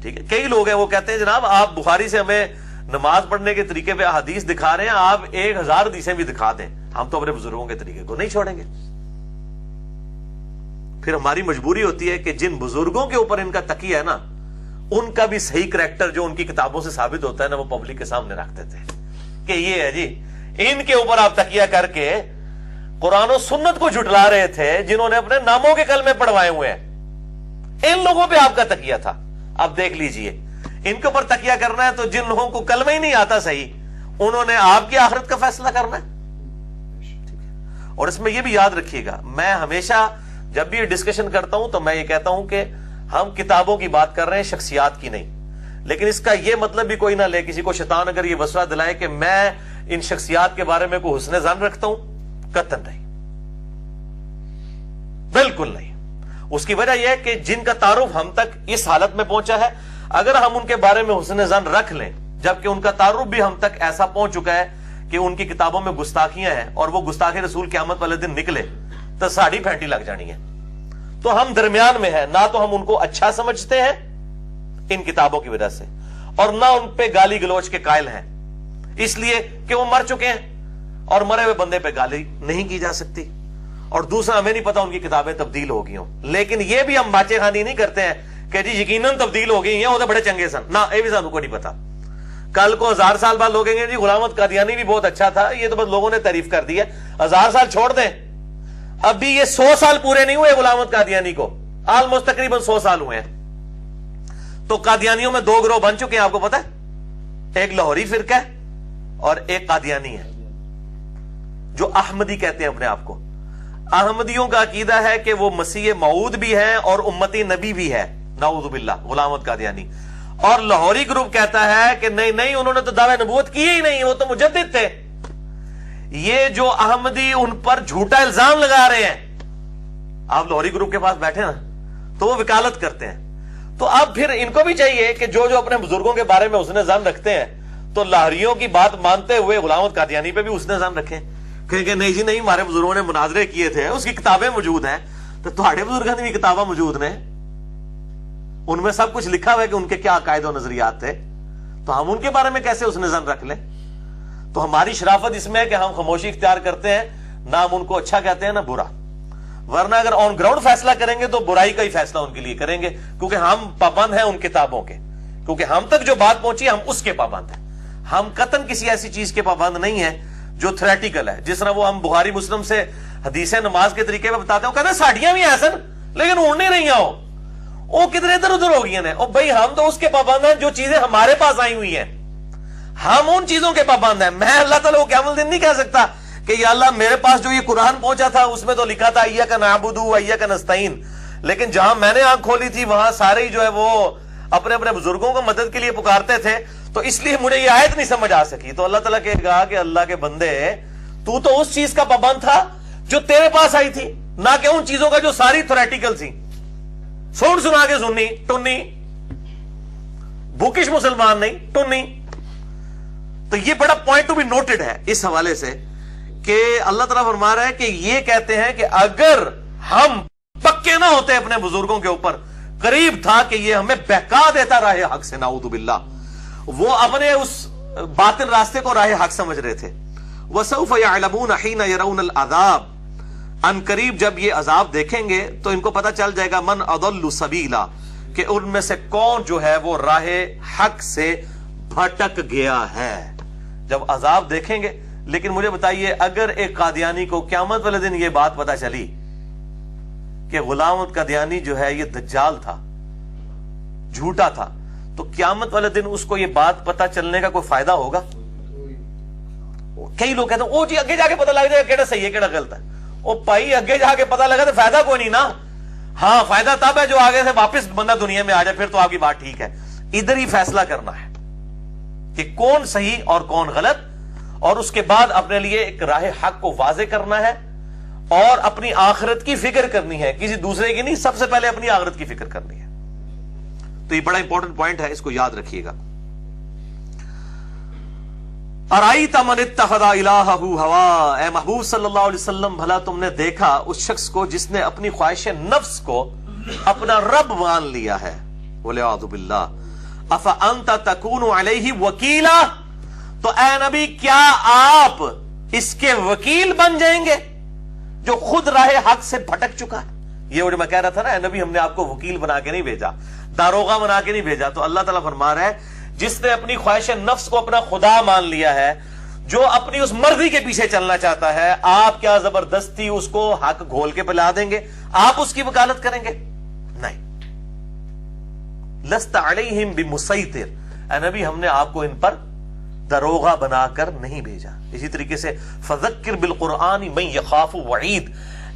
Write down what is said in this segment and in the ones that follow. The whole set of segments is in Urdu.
ٹھیک ہے. کئی لوگ ہیں وہ کہتے ہیں جناب آپ بخاری سے ہمیں نماز پڑھنے کے طریقے پہ حدیث دکھا رہے ہیں, آپ 1000 حدیثیں بھی دکھا دیں, ہم تو اپنے بزرگوں کے طریقے کو نہیں چھوڑیں گے. پھر ہماری مجبوری ہوتی ہے کہ جن بزرگوں کے اوپر ان کا تکیہ ہے نا, ان کا بھی صحیح کریکٹر جو ان کی کتابوں سے ثابت ہوتا ہے نا, وہ پبلک کے سامنے رکھ دیتے ہیں کہ یہ ہے جی, ان کے اوپر آپ تکیہ کر کے قرآن و سنت کو جھٹلا رہے تھے جنہوں نے اپنے ناموں کے کلمے پڑھوائے ہوئے ہیں, ان لوگوں پہ آپ کا تکیہ تھا. اب دیکھ لیجئے, ان کے اوپر تکیہ کرنا ہے تو جن لوگوں کو کلمہ ہی نہیں آتا صحیح, انہوں نے آپ کی آخرت کا فیصلہ کرنا ہے. اور اس میں یہ بھی یاد رکھیے گا, میں ہمیشہ جب بھی یہ ڈسکشن کرتا ہوں تو میں یہ کہتا ہوں کہ ہم کتابوں کی بات کر رہے ہیں, شخصیات کی نہیں. لیکن اس کا یہ مطلب بھی کوئی نہ لے, کسی کو شیطان اگر یہ وسوسہ دلائے کہ میں ان شخصیات کے بارے میں کوئی حسن ظن رکھتا ہوں, قطعاً نہیں, بالکل نہیں. اس کی وجہ یہ ہے کہ جن کا تعارف ہم تک اس حالت میں پہنچا ہے, اگر ہم ان کے بارے میں حسن ظن رکھ لیں, جبکہ ان کا تعارف بھی ہم تک ایسا پہنچ چکا ہے کہ ان کی کتابوں میں گستاخیاں ہیں, اور وہ گستاخی رسول قیامت والے دن نکلے تو ساڑھی پھینٹی لگ جانی ہے. تو ہم درمیان میں ہیں, نہ تو ہم ان کو اچھا سمجھتے ہیں ان کتابوں کی وجہ سے, اور نہ ان پہ گالی گلوچ کے قائل ہیں, اس لیے کہ وہ مر چکے ہیں اور مرے ہوئے بندے پہ گالی نہیں کی جا سکتی. اور دوسرا, ہمیں نہیں پتا ان کی کتابیں تبدیل ہو گئی ہوں, لیکن یہ بھی ہم باچے خانی نہیں کرتے ہیں کہ جی یقیناً تبدیل ہو گئی ہیں, وہ تو بڑے چنگے سن, نہ یہ بھی سانوں کو نہیں پتا. کل کو 1000 سال بعد لوگ کہیں گے جی غلام احمد قادیانی بھی بہت اچھا تھا, یہ تو بس لوگوں نے تعریف کر دی ہے. 1000 سال چھوڑ دیں, ابھی یہ 100 سال پورے نہیں ہوئے غلام احمد قادیانی کو, آلموسٹ تقریباً 100 سال ہوئے ہیں. تو قادیانیوں میں 2 گروہ بن چکے ہیں, آپ کو پتا ہے, ایک لاہوری فرقہ ہے اور ایک قادیانی ہے جو احمدی کہتے ہیں اپنے آپ کو. احمدیوں کا عقیدہ ہے کہ وہ مسیح موعود بھی ہیں اور امتی نبی بھی ہے, نعوذ باللہ, غلام احمد قادیانی. اور لاہوری گروپ کہتا ہے کہ نہیں نہیں, انہوں نے تو دعوی نبوت کی ہی نہیں, وہ تو مجدد تھے. یہ جو احمدی ان پر جھوٹا الزام لگا رہے ہیں, آپ لاہوری گروپ کے پاس بیٹھے نا تو وہ وکالت کرتے ہیں. تو اب پھر ان کو بھی چاہیے کہ جو اپنے بزرگوں کے بارے میں حسن ظن رکھتے ہیں, تو لاہوریوں کی بات مانتے ہوئے غلام احمد قادیانی پہ بھی حسن ظن رکھیں, کہ نہیں جی نہیں, ہمارے بزرگوں نے مناظرے کیے تھے, اس کی کتابیں موجود ہیں. تو تمہارے بزرگوں کی بھی کتابیں موجود ہیں, ان میں سب کچھ لکھا ہوا ہے کہ ان کے کیا عقائد و نظریات تھے, تو ہم ان کے بارے میں کیسے حسن ظن رکھ لیں؟ تو ہماری شرافت اس میں ہے کہ ہم خاموشی اختیار کرتے ہیں, نہ ہم ان کو اچھا کہتے ہیں نہ برا. ورنہ اگر آن گراؤنڈ فیصلہ کریں گے تو برائی کا ہی فیصلہ ان کے لیے کریں گے, کیونکہ ہم پابند ہیں ان کتابوں کے, کیونکہ ہم تک جو بات پہنچی ہم اس کے پابند ہیں. ہم قطعاً کسی ایسی چیز کے پابند نہیں ہیں جو تھریٹیکل ہے. جس طرح وہ ہم بخاری مسلم سے حدیث نماز کے طریقے پہ بتاتے ہیں, وہ کہتے ہیں ساڑیاں بھی ایسن لیکن اڑ نہیں رہی ہوں, وہ کتنے ادھر ادھر ہو گئی ہیں. اور بھائی ہم تو اس کے پابند ہیں جو چیزیں ہمارے پاس آئی ہوئی ہیں, ہم ان چیزوں کے پابند ہیں. میں اللہ تعالیٰ کو قیامت الدین نہیں کہہ سکتا کہ یا اللہ میرے پاس جو یہ قرآن پہنچا تھا اس میں تو لکھا تھا ایاک نعبد و ایاک نستعین, لیکن جہاں میں نے آنکھ کھولی تھی وہاں سارے ہی جو ہے وہ اپنے اپنے بزرگوں کو مدد کے لیے پکارتے تھے, تو اس لیے مجھے یہ آیت نہیں سمجھ آ سکی. تو اللہ تعالیٰ کہے گا کہ اللہ کے بندے, تو اس چیز کا پابند تھا جو تیرے پاس آئی تھی, نہ کہ ان چیزوں کا جو ساری تھریٹیکل تھی. سن سنا کے سننی ٹنی, بھوکش مسلمان نہیں ٹنی. تو یہ بڑا پوائنٹ ٹو بی نوٹڈ ہے اس حوالے سے کہ اللہ تعالیٰ فرما رہا ہے کہ یہ کہتے ہیں کہ اگر ہم پکے نہ ہوتے اپنے بزرگوں کے اوپر, قریب تھا کہ یہ ہمیں بہکا دیتا راہ حق سے, نعوذ باللہ. وہ اپنے اس باطل راستے کو راہ حق سمجھ رہے تھے. وَسَوْفَ يَعْلَمُونَ حِينَ يَرَوْنَ الْعَذَابَ, ان قریب جب یہ عذاب دیکھیں گے تو ان کو پتہ چل جائے گا من اضل سبیلا, کہ ان میں سے کون جو ہے وہ راہ حق سے بھٹک گیا ہے. جب عذاب دیکھیں گے. لیکن مجھے بتائیے, اگر ایک قادیانی کو قیامت والے دن یہ بات پتہ چلی کہ غلام احمد قادیانی جو ہے یہ دجال تھا, جھوٹا تھا, تو قیامت والے دن اس کو یہ بات پتہ چلنے کا کوئی فائدہ ہوگا؟ کئی لوگ کہتے ہیں او جی اگے جا کے پتہ لگ جائے گا کیڑا صحیح ہے کیڑا غلط ہے. او بھائی اگے جا کے پتہ لگا تو فائدہ کوئی نہیں نا. ہاں فائدہ تب ہے جو آگے سے واپس بندہ دنیا میں آ جائے, پھر تو آپ کی بات ٹھیک ہے. ادھر ہی فیصلہ کرنا ہے کہ کون صحیح اور کون غلط, اور اس کے بعد اپنے لیے ایک راہ حق کو واضح کرنا ہے اور اپنی آخرت کی فکر کرنی ہے, کسی دوسرے کی نہیں, سب سے پہلے اپنی آخرت کی فکر کرنی ہے. تو یہ بڑا امپورٹنٹ پوائنٹ ہے, اس کو یاد رکھیے گا. ارائیت من اتخذ الہہ ہوا, اے محبوب صلی اللہ علیہ وسلم بھلا تم نے دیکھا اس شخص کو جس نے اپنی خواہش نفس کو اپنا رب مان لیا ہے. والعیاذ باللہ. افانت تکون علیہ وکیلا، تو اے نبی کیا آپ اس کے وکیل بن جائیں گے جو خود راہ حق سے بھٹک چکا ہے؟ یہ جو میں کہہ رہا تھا نا، اے نبی ہم نے آپ کو وکیل بنا کے نہیں بھیجا، داروغہ بنا کے نہیں بھیجا. تو اللہ تعالیٰ فرما رہا ہے جس نے اپنی خواہش نفس کو اپنا خدا مان لیا ہے، جو اپنی اس مرضی کے پیچھے چلنا چاہتا ہے، آپ کیا زبردستی اس کو حق گھول کے پلا دیں گے؟ آپ اس کی وکالت کریں گے؟ نہیں. لست علیہم بمسیطر، اے نبی ہم نے آپ کو ان پر داروغہ بنا کر نہیں بھیجا. اسی طریقے سے فذکر بالقرآن من یخاف وعید،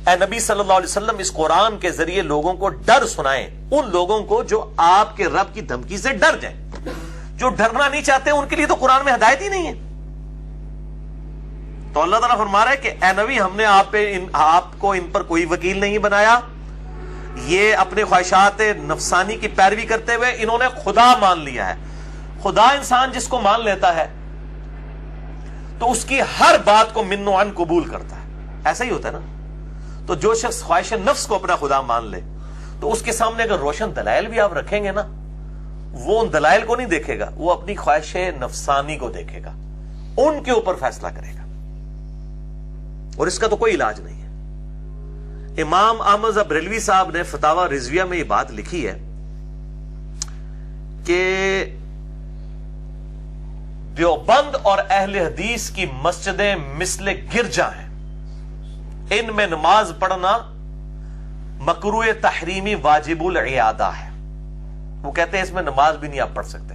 اے نبی صلی اللہ علیہ وسلم اس قرآن کے ذریعے لوگوں کو ڈر سنائیں، ان لوگوں کو جو آپ کے رب کی دھمکی سے ڈر جائیں. جو ڈرنا نہیں چاہتے ان کے لیے تو قرآن میں ہدایت ہی نہیں ہے. تو اللہ تعالیٰ فرما رہا ہے کہ اے نبی ہم نے آپ کو ان پر کوئی وکیل نہیں بنایا. یہ اپنے خواہشات نفسانی کی پیروی کرتے ہوئے انہوں نے خدا مان لیا ہے. خدا انسان جس کو مان لیتا ہے تو اس کی ہر بات کو من و عن قبول کرتا ہے. ایسا ہی ہوتا ہے نا. تو جو شخص خواہش نفس کو اپنا خدا مان لے تو اس کے سامنے اگر روشن دلائل بھی آپ رکھیں گے نا، وہ ان دلائل کو نہیں دیکھے گا، وہ اپنی خواہش نفسانی کو دیکھے گا، ان کے اوپر فیصلہ کرے گا. اور اس کا تو کوئی علاج نہیں ہے. امام احمد بریلوی صاحب نے فتاوی رضویہ میں یہ بات لکھی ہے کہ دیوبند اور اہل حدیث کی مسجدیں مثل گرجا ہیں، ان میں نماز پڑھنا مکروہ تحریمی واجب العیادہ ہے. وہ کہتے ہیں اس میں نماز بھی نہیں آپ پڑھ سکتے.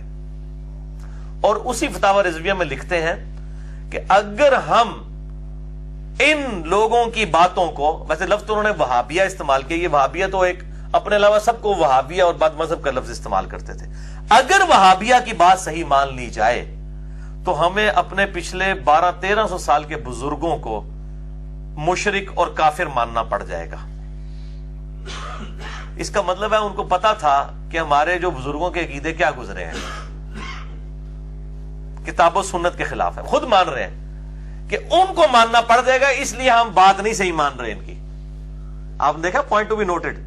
اور اسی فتاوی رضویہ میں لکھتے ہیں کہ اگر ہم ان لوگوں کی باتوں کو، ویسے لفظ تو انہوں نے وہابیہ استعمال کیا، یہ وہابیہ تو ایک اپنے علاوہ سب کو وہابیہ اور بعد مذہب کا لفظ استعمال کرتے تھے. اگر وہابیہ کی بات صحیح مان لی جائے تو ہمیں اپنے پچھلے 1200-1300 سال کے بزرگوں کو مشرک اور کافر ماننا پڑ جائے گا. اس کا مطلب ہے ان کو پتا تھا کہ ہمارے جو بزرگوں کے عقیدے کیا گزرے ہیں، کتاب و سنت کے خلاف ہے. خود مان رہے ہیں کہ ان کو ماننا پڑ جائے گا، اس لیے ہم بات نہیں صحیح مان رہے ان کی. آپ نے دیکھا، پوائنٹ ٹو بی نوٹڈ.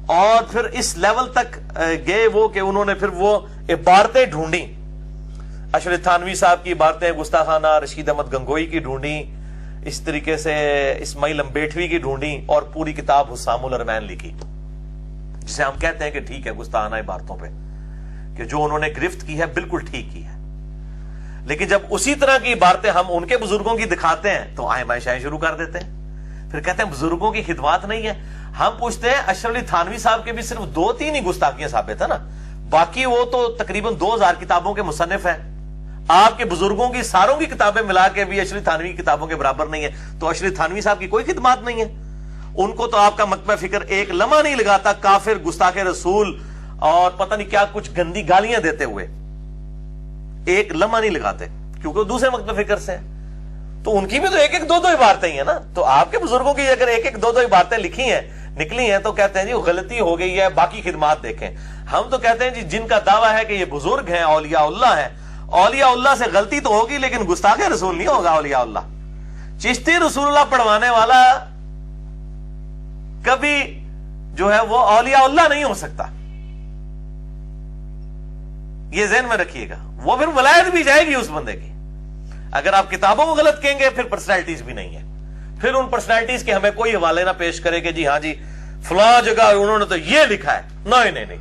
اور پھر اس لیول تک گئے وہ کہ انہوں نے پھر وہ عبارتیں ڈھونڈی. اشرف تھانوی صاحب کی عبارتیں گستاخانہ، رشید احمد گنگوئی کی ڈھونڈی، اس طریقے سے اسماعیل امبیٹوی کی ڈھونڈی، اور پوری کتاب حسام الارمین لکھی، جسے ہم کہتے ہیں کہ ٹھیک ہے گستاخانہ عبارتوں پہ، کہ جو انہوں نے گرفت کی ہے بالکل ٹھیک کی ہے. لیکن جب اسی طرح کی عبارتیں ہم ان کے بزرگوں کی دکھاتے ہیں تو آئیں بائیں شائیں شروع کر دیتے ہیں. پھر کہتے ہیں بزرگوں کی خدمات نہیں ہے. ہم پوچھتے ہیں اشرف علی تھانوی صاحب کے بھی صرف 2-3 ہی گستاخیاں ثابت ہے نا، باقی وہ تو تقریباً 2000 کتابوں کے مصنف ہیں. آپ کے بزرگوں کی ساروں کی کتابیں ملا کے بھی اشرف تھانوی کی کتابوں کے برابر نہیں ہے. تو اشرف تھانوی صاحب کی کوئی خدمات نہیں ہے. ان کو تو آپ کا مکتبہ فکر ایک لمحہ نہیں لگاتا کافر، گستاخ رسول اور پتہ نہیں کیا کچھ گندی گالیاں دیتے ہوئے، ایک لمحہ نہیں لگاتے، کیونکہ وہ دوسرے مکتبہ فکر سے ہیں. تو ان کی بھی تو 1-2 عبارتیں ہی ہیں نا. تو آپ کے بزرگوں کی اگر 1-2 عبارتیں لکھی ہیں، نکلی ہیں، تو کہتے ہیں جی غلطی ہو گئی ہے، باقی خدمات دیکھیں. ہم تو کہتے ہیں جی جن کا دعویٰ ہے کہ یہ بزرگ ہیں، اولیاء اللہ ہیں، اولیاء اللہ سے غلطی تو ہوگی لیکن گستاخ رسول نہیں ہوگا. اولیاء اللہ، چشتی رسول اللہ پڑھوانے والا کبھی جو ہے وہ اولیاء اللہ نہیں ہو سکتا. یہ ذہن میں رکھیے گا. وہ پھر ولایت بھی جائے گی اس بندے کی. اگر آپ کتابوں کو غلط کہیں گے پھر پرسنالٹیز بھی نہیں ہے. پھر ان پرسنالٹیز کے ہمیں کوئی حوالے نہ پیش کرے کہ جی ہاں جی فلاں جگہ انہوں نے تو یہ لکھا ہے. نہیں،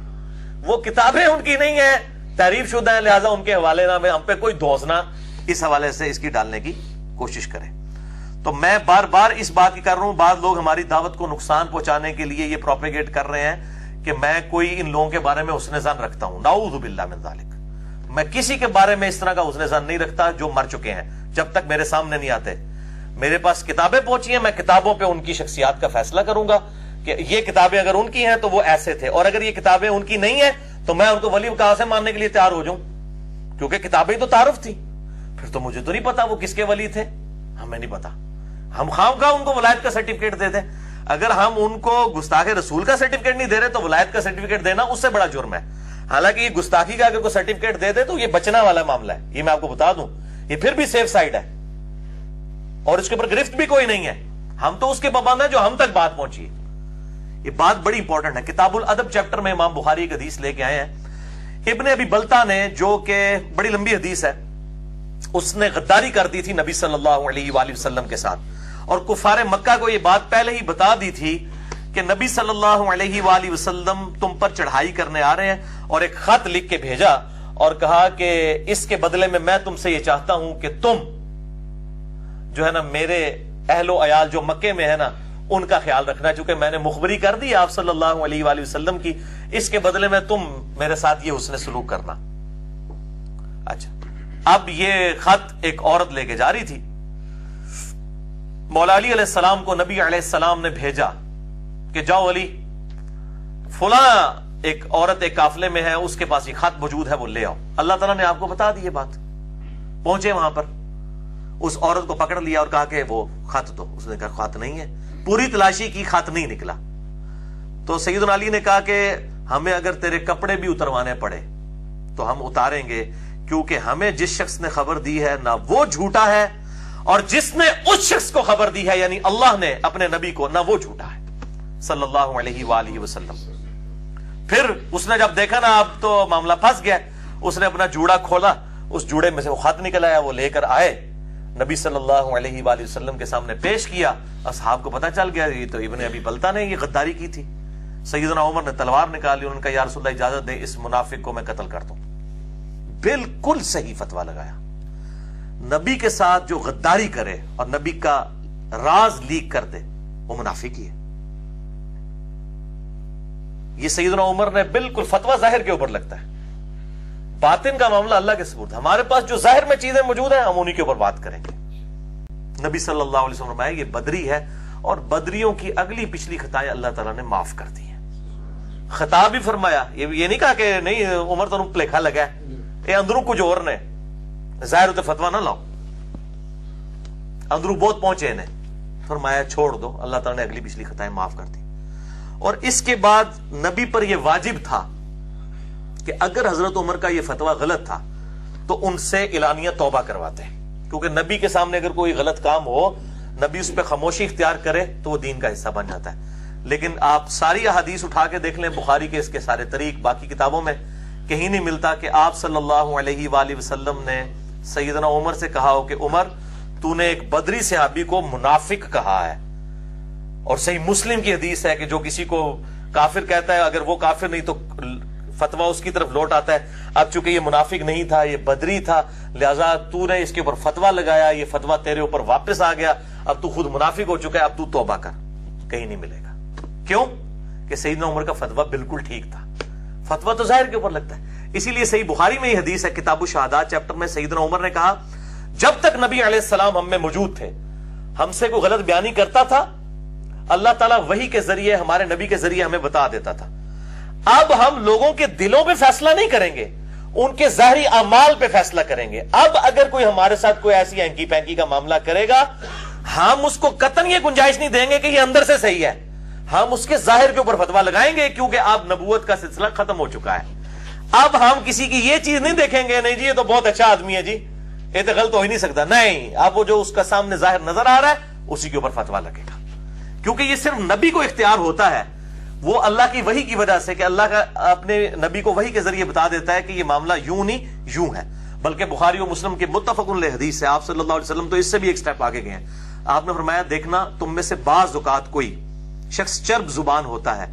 وہ کتابیں ان کی نہیں ہیں، تعریف شدہ ہیں، لہٰذا ان کے حوالے نہ میں ہم پہ کوئی دوسنا اس حوالے سے اس کی ڈالنے کی کوشش کرے. تو میں بار بار اس بات کی کر رہا ہوں، بعض لوگ ہماری دعوت کو نقصان پہنچانے کے لیے یہ پروپیگیٹ کر رہے ہیں کہ میں کوئی ان لوگوں کے بارے میں حسن ظن رکھتا ہوں. نعوذ باللہ من ذالک. میں کسی کے بارے میں اس طرح کا حسن ظن نہیں رکھتا جو مر چکے ہیں. جب تک میرے سامنے نہیں آتے، میرے پاس کتابیں پہنچی ہیں، میں کتابوں پہ ان کی شخصیات کا فیصلہ کروں گا کہ یہ کتابیں اگر ان کی ہیں تو وہ ایسے تھے، اور اگر یہ کتابیں ان کی نہیں ہیں تو میں ان کو ولی کہاں سے ماننے کے لیے تیار ہو جاؤں، کیونکہ کتابیں تو تعارف تھی. پھر تو مجھے تو نہیں پتا وہ کس کے ولی تھے، ہمیں نہیں پتا. ہم خواہ ان کو ولایت کا سرٹیفکیٹ دے دیں. اگر ہم ان کو گستاخ رسول کا سرٹیفکیٹ نہیں دے رہے تو ولایت کا سرٹیفکیٹ دینا اس سے بڑا جرم ہے. حالانکہ یہ گستاخی کا اگر کوئی سرٹیفکیٹ دے دے تو یہ بچنا والا معاملہ ہے، یہ میں آپ کو بتا دوں. یہ پھر بھی سیف سائڈ ہے اور اس کے اوپر گرفت بھی کوئی نہیں ہے. ہم تو اس کے پابند ہیں جو ہم تک بات پہنچی. یہ بات بڑی انپورٹنٹ ہے. کتاب الادب چیپٹر میں امام بخاری ایک حدیث لے کے آئے ہیں. ابن ابی بلتا نے، جو کہ بڑی لمبی حدیث ہے، اس نے غداری کر دی تھی نبی صلی اللہ علیہ وآلہ وسلم کے ساتھ، اور کفار مکہ کو یہ بات پہلے ہی بتا دی تھی کہ نبی صلی اللہ علیہ وآلہ وسلم تم پر چڑھائی کرنے آ رہے ہیں، اور ایک خط لکھ کے بھیجا اور کہا کہ اس کے بدلے میں تم سے یہ چاہتا ہوں کہ تم جو ہے نا میرے اہل و عیال جو مکے میں ہے نا ان کا خیال رکھنا، چونکہ میں نے مخبری کر دی آپ صلی اللہ علیہ وآلہ وسلم کی، اس کے بدلے میں تم میرے ساتھ یہ حسن سلوک کرنا۔ اچھا، اب یہ خط ایک عورت لے کے جا رہی تھی، مولا علی علیہ السلام کو نبی علیہ السلام نے بھیجا کہ جاؤ علی، فلاں ایک عورت ایک قافلے میں ہے، اس کے پاس یہ خط موجود ہے، وہ لے آؤ۔ اللہ تعالیٰ نے آپ کو بتا دی یہ بات۔ پہنچے وہاں پر، اس عورت کو پکڑ لیا اور کہا کہ وہ خط دو۔ اس نے کہا خط نہیں ہے، پوری تلاشی کی، خط نہیں نکلا۔ تو سیدنا علی نے کہا کہ ہمیں اگر تیرے کپڑے بھی اتروانے پڑے تو ہم اتاریں گے، کیونکہ ہمیں جس شخص نے خبر دی ہے نہ وہ جھوٹا ہے، اور جس نے اس شخص کو خبر دی ہے یعنی اللہ نے اپنے نبی کو، نہ وہ جھوٹا ہے صلی اللہ علیہ وآلہ وسلم۔ پھر اس نے جب دیکھا نا اب تو معاملہ پھنس گیا، اس نے اپنا جوڑا کھولا، اس جوڑے میں سے وہ خط نکل آیا، وہ لے کر آئے، نبی صلی اللہ علیہ وآلہ وسلم کے سامنے پیش کیا۔ اصحاب کو پتہ چل گیا یہ تو ابن ابی بلتا نے یہ غداری کی تھی۔ سیدنا عمر نے تلوار نکالی، انہوں نے کہا یا رسول اللہ اجازت دیں اس منافق کو میں قتل کر دوں۔ بالکل صحیح فتویٰ لگایا۔ نبی کے ساتھ جو غداری کرے اور نبی کا راز لیک کر دے وہ منافق ہی ہے۔ یہ سیدنا عمر نے بالکل فتویٰ ظاہر کے اوپر لگتا ہے، باطن کا معاملہ اللہ کے سپرد۔ ہمارے پاس جو ظاہر میں چیزیں موجود ہیں ہم انہی کے اوپر بات کریں گے۔ نبی صلی اللہ علیہ وسلم فرمایا یہ بدری ہے، اور بدریوں کی اگلی پچھلی خطائیں اللہ تعالیٰ نے معاف کر دی ہیں۔ خطاب بھی فرمایا، یہ نہیں کہا کہ نہیں عمر تو پلیکھا لگا ہے، یہ اندروں کچھ اور نے، ظاہر ہوتے فتویٰ نہ لاؤ، اندروں بہت پہنچے انہیں۔ فرمایا چھوڑ دو، اللہ تعالیٰ نے اگلی پچھلی خطائیں معاف کر دی۔ اور اس کے بعد نبی پر یہ واجب تھا کہ اگر حضرت عمر کا یہ فتویٰ غلط تھا تو ان سے اعلانیہ توبہ کرواتے ہیں، کیونکہ نبی کے سامنے اگر کوئی غلط کام ہو، نبی اس پہ خاموشی اختیار کرے تو وہ دین کا حصہ بن جاتا ہے۔ لیکن آپ ساری احادیث اٹھا کے دیکھ لیں، بخاری کے اس کے سارے طریق، باقی کتابوں میں کہیں نہیں ملتا کہ آپ صلی اللہ علیہ وآلہ وسلم نے سیدنا عمر سے کہا ہو کہ عمر تو نے ایک بدری صحابی کو منافق کہا ہے۔ اور صحیح مسلم کی حدیث ہے کہ جو کسی کو کافر کہتا ہے، اگر وہ کافر نہیں تو فتویٰ اس کی طرف لوٹ آتا ہے، اب چونکہ یہ منافق نہیں تھا، یہ بدری تھا، لہذا تو نے اس کے اوپر فتویٰ لگایا، یہ فتویٰ تیرے اوپر واپس آ گیا، اب تو خود منافق ہو چکا ہے، اب تو توبہ کر۔ کہیں نہیں ملے گا۔ کیوں؟ کہ سیدنا عمر کا فتویٰ بالکل ٹھیک تھا۔ فتویٰ تو ظاہر کے اوپر لگتا ہے۔ اسی لیے صحیح بخاری میں یہ حدیث ہے، کتاب الشہادات چیپٹر میں سیدنا عمر نے کہا جب تک نبی علیہ السلام ہم میں موجود تھے، ہم سے کوئی غلط بیانی کرتا تھا، اللہ تعالیٰ وحی کے ذریعے ہمارے نبی کے ذریعے ہمیں بتا دیتا تھا۔ اب ہم لوگوں کے دلوں پہ فیصلہ نہیں کریں گے، ان کے ظاہری اعمال پہ فیصلہ کریں گے۔ اب اگر کوئی ہمارے ساتھ کوئی ایسی ہینکی پینکی کا معاملہ کرے گا، ہم اس کو قطعاً یہ گنجائش نہیں دیں گے کہ یہ اندر سے صحیح ہے، ہم اس کے ظاہر کے اوپر فتویٰ لگائیں گے، کیونکہ اب نبوت کا سلسلہ ختم ہو چکا ہے۔ اب ہم کسی کی یہ چیز نہیں دیکھیں گے نہیں جی یہ تو بہت اچھا آدمی ہے جی، یہ تو غلط ہو ہی نہیں سکتا، نہیں، اب وہ جو اس کا سامنے ظاہر نظر آ رہا ہے اسی کے اوپر فتویٰ لگے گا، کیونکہ یہ صرف نبی کو اختیار ہوتا ہے، وہ اللہ کی وحی کی وجہ سے کہ اللہ کا اپنے نبی کو وحی کے ذریعے بتا دیتا ہے کہ یہ معاملہ یوں نہیں یوں ہے۔ بلکہ بخاری و مسلم کے متفق علیہ حدیث ہے، آپ صلی اللہ علیہ وسلم تو اس سے بھی ایک سٹیپ آگے گئے ہیں۔ آپ نے فرمایا دیکھنا تم میں سے بعض اوقات کوئی شخص چرب زبان ہوتا ہے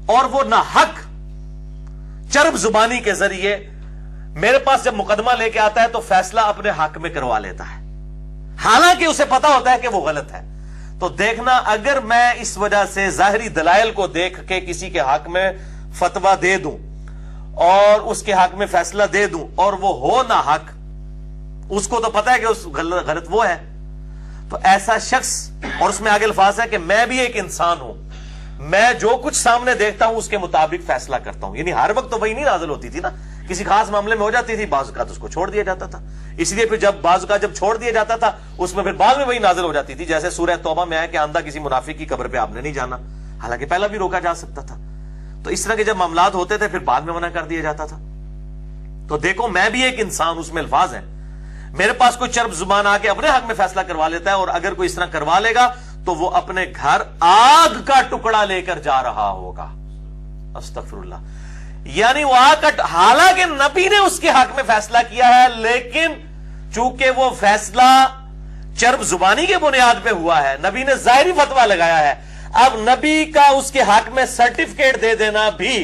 اور وہ نہ حق چرب زبانی کے ذریعے میرے پاس جب مقدمہ لے کے آتا ہے تو فیصلہ اپنے حق میں کروا لیتا ہے، حالانکہ اسے پتا ہوتا ہے کہ وہ غلط ہے۔ تو دیکھنا اگر میں اس وجہ سے ظاہری دلائل کو دیکھ کے کسی کے حق میں فتویٰ دے دوں اور اس کے حق میں فیصلہ دے دوں اور وہ ہو نہ حق، اس کو تو پتا ہے کہ اس غلط وہ ہے، تو ایسا شخص، اور اس میں آگے الفاظ ہے کہ میں بھی ایک انسان ہوں، میں جو کچھ سامنے دیکھتا ہوں اس کے مطابق فیصلہ کرتا ہوں۔ یعنی ہر وقت تو وہی نہیں نازل ہوتی تھی نا، کسی خاص معاملے میں ہو جاتی تھی، بعض اوقات اس کو چھوڑ دیا جاتا تھا، اس لیے پھر جب بعض اوقات جب چھوڑ دیا جاتا تھا اس میں پھر بعد میں وہی نازل ہو جاتی تھی، جیسے سورہ توبہ میں ہے کہ آندھا کسی منافق کی قبر پہ آپ نے نہیں جانا، حالانکہ پہلا بھی روکا جا سکتا تھا۔ تو اس طرح کے جب معاملات ہوتے تھے پھر بعد میں منع کر دیا جاتا تھا۔ تو دیکھو میں بھی ایک انسان، اس میں الفاظ ہیں، میرے پاس کوئی چرب زبان آ کے اپنے حق میں فیصلہ کروا لیتا ہے، اور اگر کوئی اس طرح کروا لے گا تو وہ اپنے گھر آگ کا ٹکڑا لے کر جا رہا ہوگا۔ استغفر اللہ۔ یعنی وہ آ کر حالانکہ نبی نے اس کے حق میں فیصلہ کیا ہے، لیکن چونکہ وہ فیصلہ چرب زبانی کے بنیاد پہ ہوا ہے، نبی نے ظاہری فتویٰ لگایا ہے، اب نبی کا اس کے حق میں سرٹیفکیٹ دے دینا بھی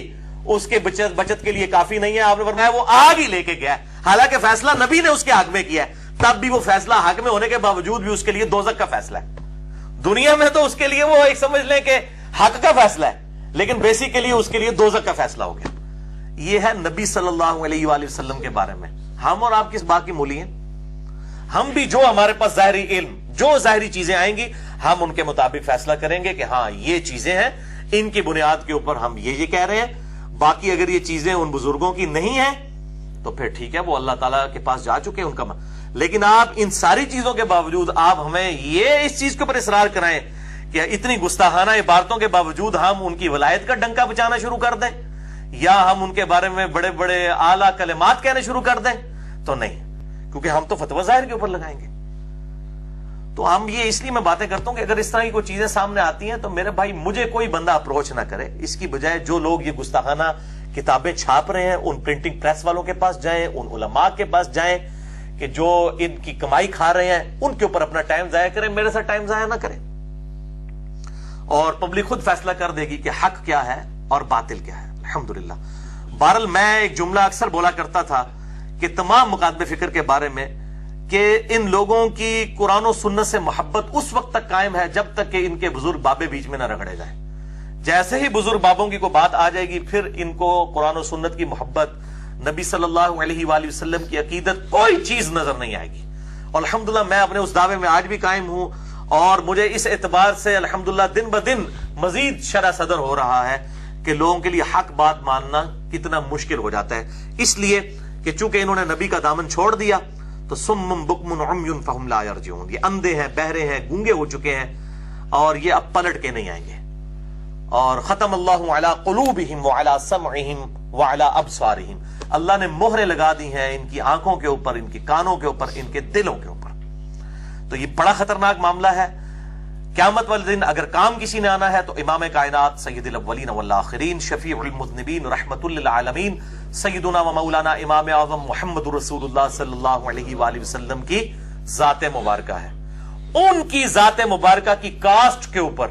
اس کے بچت کے لیے کافی نہیں ہے۔ آپ نے فرمایا وہ آگ ہی لے کے گیا، حالانکہ فیصلہ نبی نے اس کے حق میں کیا ہے، تب بھی وہ فیصلہ حق میں ہونے کے باوجود بھی اس کے لیے دوزخ کا فیصلہ ہے۔ دنیا میں تو اس کے لیے وہ ایک سمجھ لیں کہ حق کا فیصلہ ہے، لیکن بیسیکلی اس کے لیے دوزخ کا فیصلہ ہو گیا۔ یہ ہے نبی صلی اللہ علیہ وآلہ وسلم کے بارے میں۔ ہم اور آپ کس بات کی مولی ہیں؟ ہم بھی جو ہمارے پاس ظاہری علم، جو ظاہری چیزیں آئیں گی، ہم ان کے مطابق فیصلہ کریں گے کہ ہاں یہ چیزیں ہیں، ان کی بنیاد کے اوپر ہم یہ کہہ رہے ہیں۔ باقی اگر یہ چیزیں ان بزرگوں کی نہیں ہیں تو پھر ٹھیک ہے، وہ اللہ تعالیٰ کے پاس جا چکے ان کا لیکن آپ ان ساری چیزوں کے باوجود آپ ہمیں یہ اس چیز کے اوپر اصرار کرائیں کہ اتنی گستاخانہ عبارتوں کے باوجود ہم ان کی ولایت کا ڈنکا بچانا شروع کر دیں، یا ہم ان کے بارے میں بڑے بڑے اعلیٰ کلمات کہنے شروع کر دیں، تو نہیں، کیونکہ ہم تو فتویٰ ظاہر کے اوپر لگائیں گے۔ تو ہم یہ اس لیے میں باتیں کرتا ہوں کہ اگر اس طرح کی کوئی چیزیں سامنے آتی ہیں تو میرے بھائی مجھے کوئی بندہ اپروچ نہ کرے، اس کی بجائے جو لوگ یہ گستاخانہ کتابیں چھاپ رہے ہیں ان پرنٹنگ پریس والوں کے پاس جائیں، ان علماء کے پاس جائیں کہ جو ان کی کمائی کھا رہے ہیں، ان کے اوپر اپنا ٹائم ضائع کریں، میرے ساتھ ٹائم ضائع نہ کریں، اور پبلک خود فیصلہ کر دے گی کہ حق کیا ہے اور باطل کیا ہے۔ الحمدللہ۔ بہرحال میں ایک جملہ اکثر بولا کرتا تھا کہ تمام مقادم فکر کے بارے میں کہ ان لوگوں کی قرآن و سنت سے محبت اس وقت تک قائم ہے جب تک کہ ان کے بزرگ بابے بیچ میں نہ رگڑے جائیں۔ جیسے ہی بزرگ بابوں کی کوئی بات آ جائے گی، پھر ان کو قرآن و سنت کی محبت، نبی صلی اللہ علیہ وآلہ وسلم کی عقیدت، کوئی چیز نظر نہیں آئے گی۔ اور الحمدللہ میں اپنے اس دعوے میں آج بھی قائم ہوں، اور مجھے اس اعتبار سے الحمدللہ دن بدن مزید شرح صدر ہو رہا ہے کہ لوگوں کے لیے حق بات ماننا کتنا مشکل ہو جاتا ہے، اس لیے کہ چونکہ انہوں نے نبی کا دامن چھوڑ دیا تو سم بکم عمی فہم لا یرجعون، یہ اندھے ہیں، بہرے ہیں، گونگے ہو چکے ہیں، اور یہ اب پلٹ کے نہیں آئیں گے۔ اور ختم اللہ علی قلوبہم وعلی سمعہم وعلی ابصارہم، اللہ نے مہریں لگا دی ہیں ان کی آنکھوں کے اوپر، ان کی کانوں کے اوپر، ان کے دلوں کے اوپر۔ تو یہ بڑا خطرناک معاملہ ہے۔ قیامت والے دن اگر کام کسی نے آنا ہے تو امام کائنات سید الاولین والآخرین، شفیع المذنبین، رحمت للعالمین، سیدنا و مولانا امام اعظم محمد رسول اللہ صلی اللہ علیہ وآلہ وسلم کی ذات مبارکہ ہے۔ ان کی ذات مبارکہ کی کاسٹ کے اوپر،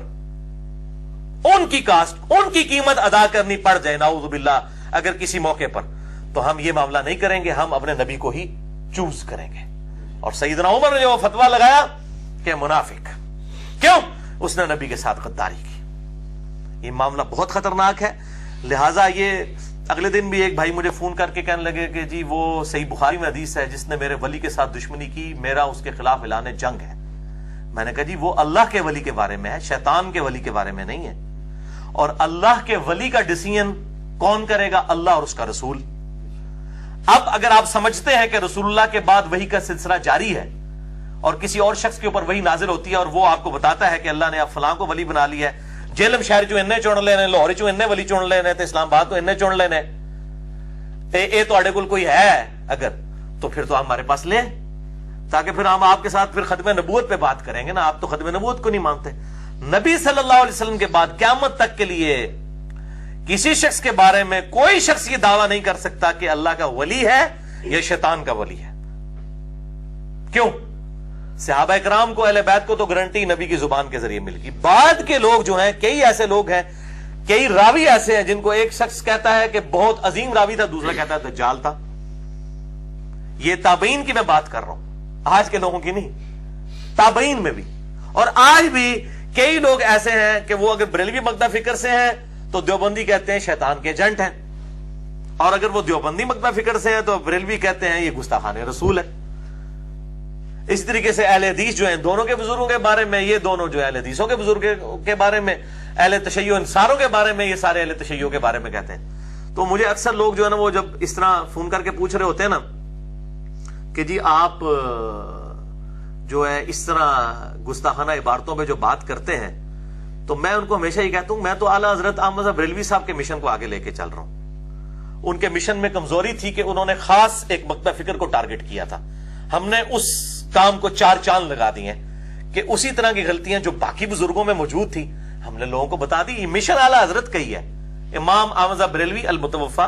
ان کی کاسٹ، ان کی قیمت ادا کرنی پڑ جائے نعوذ باللہ اگر کسی موقع پر، تو ہم یہ معاملہ نہیں کریں گے، ہم اپنے نبی کو ہی چوز کریں گے۔ اور سیدنا عمر نے جو فتویٰ لگایا کہ منافق، کیوں؟ اس نے نبی کے ساتھ غداری کی۔ یہ معاملہ بہت خطرناک ہے، لہٰذا یہ اگلے دن بھی ایک بھائی مجھے فون کر کے کہنے لگے کہ جی وہ صحیح بخاری میں حدیث ہے جس نے میرے ولی کے ساتھ دشمنی کی، میرا اس کے خلاف اعلان جنگ ہے۔ میں نے کہا جی وہ اللہ کے ولی کے بارے میں ہے، شیطان کے ولی کے بارے میں نہیں ہے، اور اللہ کے ولی کا ڈیسیژن کون کرے گا؟ اللہ اور اس کا رسول۔ اب اگر آپ سمجھتے ہیں کہ رسول اللہ کے بعد وحی کا سلسلہ جاری ہے اور کسی اور شخص کے اوپر وحی نازل ہوتی ہے اور وہ آپ کو بتاتا ہے کہ اللہ نے اب فلاں کو ولی بنا لیا ہے، جیلم شہر چوں انہیں چن لینے، لاہور چوں انہیں ولی چن لینے، تے اسلام آباد تو انہیں چن لینے، اے تواڈے کول کوئی ہے اگر تو پھر تو ہمارے پاس لیں، تاکہ پھر ہم آپ کے ساتھ پھر ختم نبوت پہ بات کریں گے نا۔ آپ تو ختم نبوت کو نہیں مانتے۔ نبی صلی اللہ علیہ وسلم کے بعد قیامت تک کے لیے کسی شخص کے بارے میں کوئی شخص یہ دعویٰ نہیں کر سکتا کہ اللہ کا ولی ہے یا شیطان کا ولی ہے۔ کیوں؟ صحابہ کرام کو، اہل بیت کو تو گارنٹی نبی کی زبان کے ذریعے مل گئی۔ بعد کے لوگ جو ہیں، کئی ایسے لوگ ہیں، کئی راوی ایسے ہیں جن کو ایک شخص کہتا ہے کہ بہت عظیم راوی تھا، دوسرا کہتا ہے دجال تھا۔ یہ تابعین کی میں بات کر رہا ہوں، آج کے لوگوں کی نہیں، تابعین میں بھی۔ اور آج بھی کئی لوگ ایسے ہیں کہ وہ اگر بریلوی مکتب فکر سے ہیں تو دیوبندی کہتے ہیں شیطان کے ایجنٹ ہیں، اور اگر وہ دیوبندی مکتب فکر سے ہیں تو بریلوی کہتے ہیں یہ گستاخان رسول ہے۔ اس طریقے سے اہل حدیث جو ہیں دونوں کے بزرگوں کے بارے میں، یہ دونوں جو اہل حدیثوں کے بزرگوں کے بارے میں، اہل تشیع انصاروں کے بارے میں، یہ سارے اہل تشیع کے بارے میں کہتے ہیں۔ تو مجھے اکثر لوگ جو ہے نا وہ جب اس طرح فون کر کے پوچھ رہے ہوتے ہیں نا کہ جی آپ جو ہے اس طرح گستاخانہ عبارتوں پہ جو بات کرتے ہیں، تو میں ان کو ہمیشہ یہ کہتا ہوں میں تو اعلیٰ حضرت احمد بریلوی صاحب کے مشن کو آگے لے کے چل رہا ہوں۔ ان کے مشن میں کمزوری تھی کہ انہوں نے خاص ایک مکتب فکر کو ٹارگٹ کیا تھا، ہم نے اس کام کو 4 چاند لگا دیے کہ اسی طرح کی غلطیاں جو باقی بزرگوں میں موجود تھی ہم نے لوگوں کو بتا دی۔ یہ مشن اعلیٰ حضرت کا ہی ہے، امام احمد بریلوی المتوفا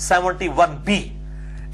71B,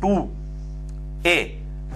2A,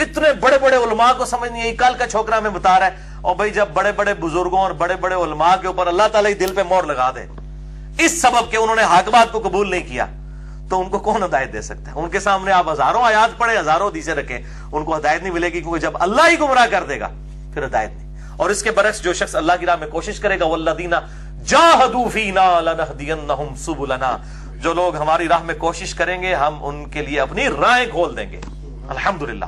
اتنے بڑے بڑے علماء کو سمجھ نہیں آئی، کل کا چھوکرا ہمیں بتا رہا ہے، اور بھائی جب بڑے بڑے بزرگوں اور بڑے بڑے علماء کے اوپر اللہ تعالیٰ دل پہ مور لگا دے اس سبب کہ انہوں نے حاکمات کو قبول نہیں کیا، تو ان کو کون ہدایت دے سکتا ہے؟ ان کے سامنے آپ ہزاروں آیات پڑھیں، ہزاروں حدیثیں رکھیں، ان کو ہدایت نہیں ملے گی، کیونکہ جب اللہ ہی گمراہ کر دے گا پھر ہدایت نہیں۔ اور اس کے برعکس جو شخص اللہ کی راہ میں کوشش کرے گا، والذین جاہدوا فینا لنہدینہم سبلنا، جو لوگ ہماری راہ میں کوشش کریں گے ہم ان کے لیے اپنی راہیں کھول دیں گے۔ الحمدللہ۔